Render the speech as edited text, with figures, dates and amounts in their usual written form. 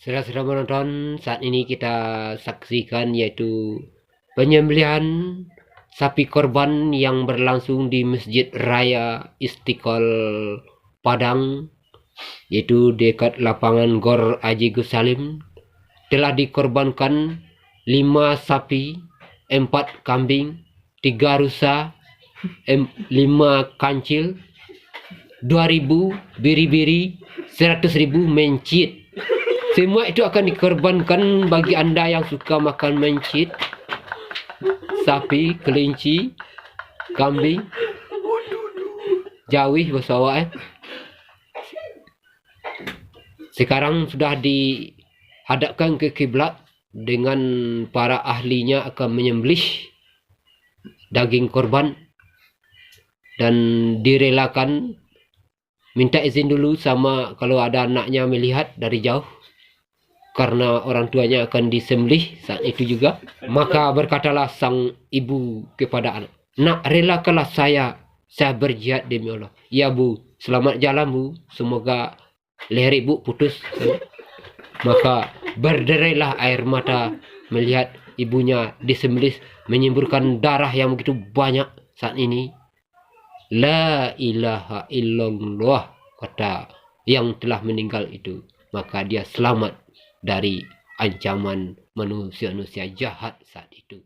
Saudara-saudara menonton, saat ini kita saksikan yaitu penyembelihan sapi korban yang berlangsung di Masjid Raya Istiqlal Padang, yaitu dekat lapangan Gor Haji Gus Salim. Telah dikorbankan 5 sapi, 4 kambing, 3 rusa, 5 kancil, 2.000 biri-biri, 100.000 mencit. Semua itu akan dikorbankan bagi anda yang suka makan mencit, sapi, kelinci, kambing, jawih bahasa awak. Sekarang sudah dihadapkan ke kiblat dengan para ahlinya akan menyembelih daging korban dan direlakan. Minta izin dulu sama kalau ada anaknya melihat dari jauh, karena orang tuanya akan disembelih saat itu juga. Maka berkatalah sang ibu kepada anak, "Nak, relakanlah saya berjihad demi Allah." "Ya bu, selamat jalan bu, semoga leher ibu putus." Maka berderailah air mata melihat ibunya disembelih, menyemburkan darah yang begitu banyak. Saat ini la ilaha illallah, kata yang telah meninggal itu, maka dia selamat dari ancaman manusia-manusia jahat saat itu.